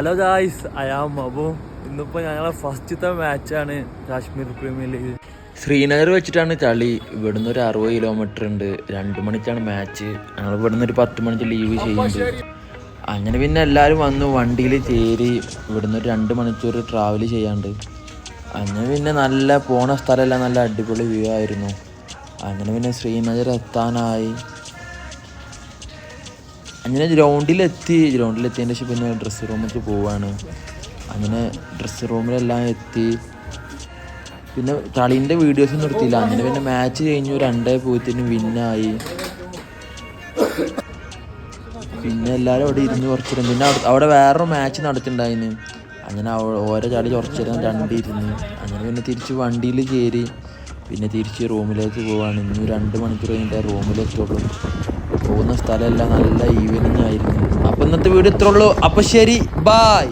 Hello guys, I am Abu. ഇന്നിപ്പോൾ ഞങ്ങളെ ഫസ്റ്റത്തെ മാച്ചാണ് കാശ്മീർ പ്രീമിയർ ലീഗ്. ശ്രീനഗർ വെച്ചിട്ടാണ് കളി. ഇവിടുന്ന് ഒരു 60 കിലോമീറ്റർ ഉണ്ട്. 2 മണിക്കാണ് മാച്ച്. ഞങ്ങൾ ഇവിടുന്ന് ഒരു 10 മണിക്ക് ലീവ് ചെയ്യുന്നുണ്ട്. അങ്ങനെ പിന്നെ എല്ലാവരും വന്നു, വണ്ടിയിൽ കയറി. ഇവിടുന്ന് ഒരു 2 മണിക്കൂർ ട്രാവൽ ചെയ്യാണ്ട്. അങ്ങനെ പിന്നെ നല്ല പോണ സ്ഥലമെല്ലാം നല്ല അടിപൊളി വ്യൂ ആയിരുന്നു. അങ്ങനെ പിന്നെ ശ്രീനഗർ എത്താനായി. അങ്ങനെ ഗ്രൗണ്ടിലെത്തിയതിന് ശേഷം പിന്നെ ഡ്രസ്സ് റൂമിലേക്ക് പോവാണ്. അങ്ങനെ ഡ്രസ്സ് റൂമിലെല്ലാം എത്തി. പിന്നെ കളീൻ്റെ വീഡിയോസൊന്നും എടുത്തില്ല. അങ്ങനെ പിന്നെ മാച്ച് കഴിഞ്ഞു, 2-0 വിന്നായി. പിന്നെ എല്ലാവരും അവിടെ ഇരുന്ന് കുറച്ച് നേരം. പിന്നെ അവിടെ വേറൊരു മാച്ച് നടത്തിയിട്ടുണ്ടായിരുന്നു. അങ്ങനെ ഓരോ കളി കുറച്ച് നേരം കണ്ടിരുന്നു. അങ്ങനെ പിന്നെ തിരിച്ച് വണ്ടിയിൽ കയറി. പിന്നെ തിരിച്ച് റൂമിലേക്ക് പോവാണ്. ഇനി 2 മണിക്കൂർ കഴിഞ്ഞിട്ട് റൂമിലെത്തുള്ളൂ. പോകുന്ന സ്ഥലമെല്ലാം നല്ല ഈവനിങ് ആയിരുന്നു. അപ്പോൾ ഇന്നത്തെ വീഡിയോ ഇത്രേ ഉള്ളൂ. അപ്പോൾ ശരി, ബൈ.